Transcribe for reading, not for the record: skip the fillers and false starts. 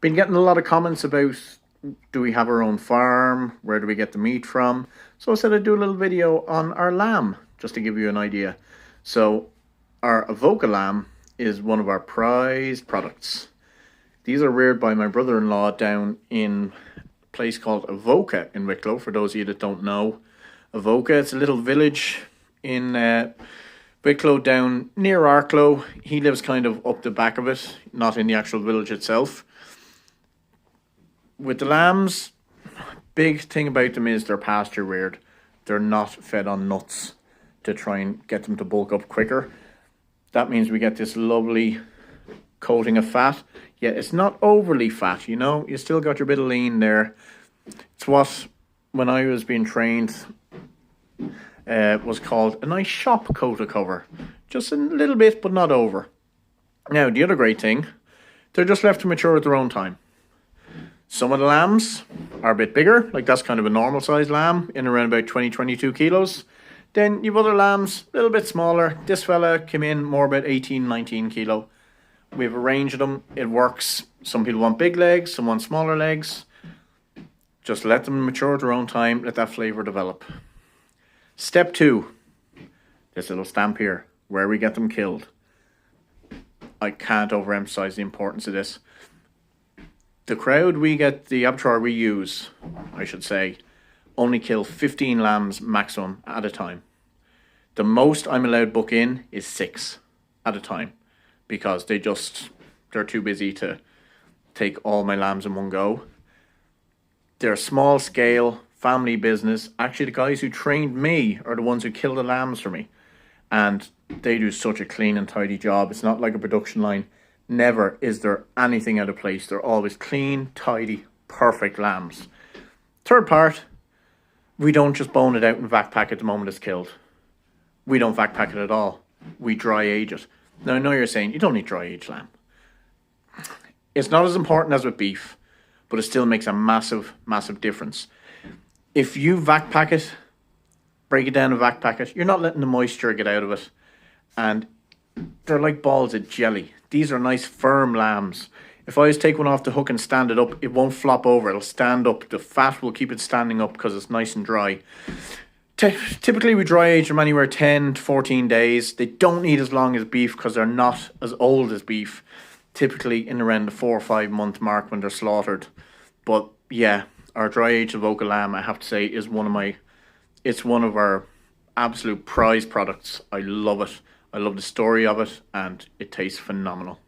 Been getting a lot of comments about, do we have our own farm? Where do we get the meat from? So I said I'd do a little video on our lamb, just to give you an idea. So our Avoca lamb is one of our prized products. These are reared by my brother-in-law down in a place called Avoca in Wicklow, for those of you that don't know. Avoca, it's a little village in Wicklow down near Arklow. He lives kind of up the back of it, not in the actual village itself. With the lambs, big thing about them is they're pasture reared. They're not fed on nuts to try and get them to bulk up quicker. That means we get this lovely coating of fat, yet it's not overly fat, you know? You still got your bit of lean there. It's what, when I was being trained, was called a nice shop coat of cover. Just a little bit, but not over. Now, the other great thing, they're just left to mature at their own time. Some of the lambs are a bit bigger, like that's kind of a normal sized lamb, in around about 20-22 kilos. Then you've other lambs, a little bit smaller. This fella came in more about 18-19 kilo. We have a range of them, it works. Some people want big legs, some want smaller legs. Just let them mature at their own time, let that flavour develop. Step 2, this little stamp here, where we get them killed. I can't overemphasize the importance of this. The crowd we get, the abattoir we use, I should say, only kill 15 lambs maximum at a time. The most I'm allowed book in is 6 at a time, because they're too busy to take all my lambs in one go. They're small scale, family business. Actually, the guys who trained me are the ones who kill the lambs for me. And they do such a clean and tidy job. It's not like a production line. Never is there anything out of place. They're always clean, tidy, perfect lambs. Third part, we don't just bone it out and vac pack it the moment it's killed. We don't vac pack it at all. We dry age it. Now I know you're saying, you don't need dry age lamb. It's not as important as with beef, but it still makes a massive, massive difference. If you vac pack it, break it down and vac pack it, you're not letting the moisture get out of it. And they're like balls of jelly. These are nice firm lambs. If I just take one off the hook and stand it up, it won't flop over. It'll stand up. The fat will keep it standing up because it's nice and dry. Typically we dry age them anywhere 10 to 14 days. They don't need as long as beef because they're not as old as beef. Typically in around the 4 or 5 month mark when they're slaughtered. But yeah, our dry aged Avoca lamb, I have to say, is one of our absolute prize products. I love it. I love the story of it, and it tastes phenomenal.